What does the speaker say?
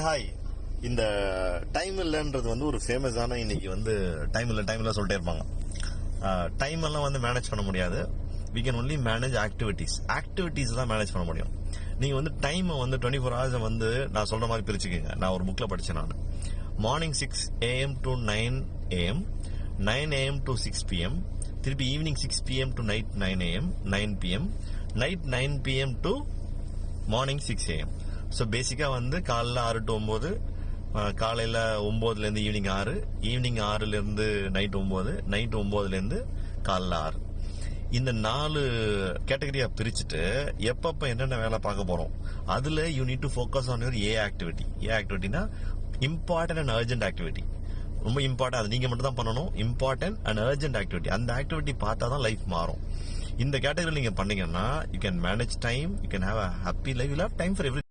Hi. இந்த time இல்லைன்றது வந்து ஒரு ஃபேமஸான இன்னைக்கு வந்து டைம் இல்லை சொல்லிட்டே இருப்பாங்க. டைம் எல்லாம் வந்து மேனேஜ் பண்ண முடியாது. we can only manage activities தான் மேனேஜ் பண்ண முடியும். நீங்க வந்து டைமை வந்து 24 hours வந்து நான் சொல்ற மாதிரி பிரிச்சுக்கோங்க. நான் ஒரு புக்ல படிச்சேன். நான் morning 6 AM to 9 AM, 9 AM to 6 PM, திருப்பி evening 6 PM to night 9 AM, 9 PM, night 9 PM to morning 6 AM. So பேசிக்கா வந்து காலைல 6 to 9, காலையில 9ல இருந்து ஈவினிங் 6, ஈவினிங் 6ல இருந்து நைட் 9, நைட் 9ல இருந்து காலைல 6. இந்த 4 கேட்டகரியா பிரிச்சுட்டு எப்பப்ப என்னென்ன வேலை பார்க்க போறோம் அதுல you need to focus on your a ஆக்டிவிட்டினா இம்பார்ட்டன்ட் அண்ட் அர்ஜென்ட் ஆக்டிவிட்டி. ரொம்ப இம்பார்ட்டன்ட், அது நீங்க மட்டும் தான் பண்ணணும். இம்பார்ட்டன்ட் அண்ட் அர்ஜென்ட் ஆக்டிவிட்டி, அந்த ஆக்டிவிட்டி பார்த்தா தான் லைஃப் மாறும். இந்த கேட்டகரியில் நீங்க பண்ணீங்கன்னா you can manage time, you can have a happy life, you have time for every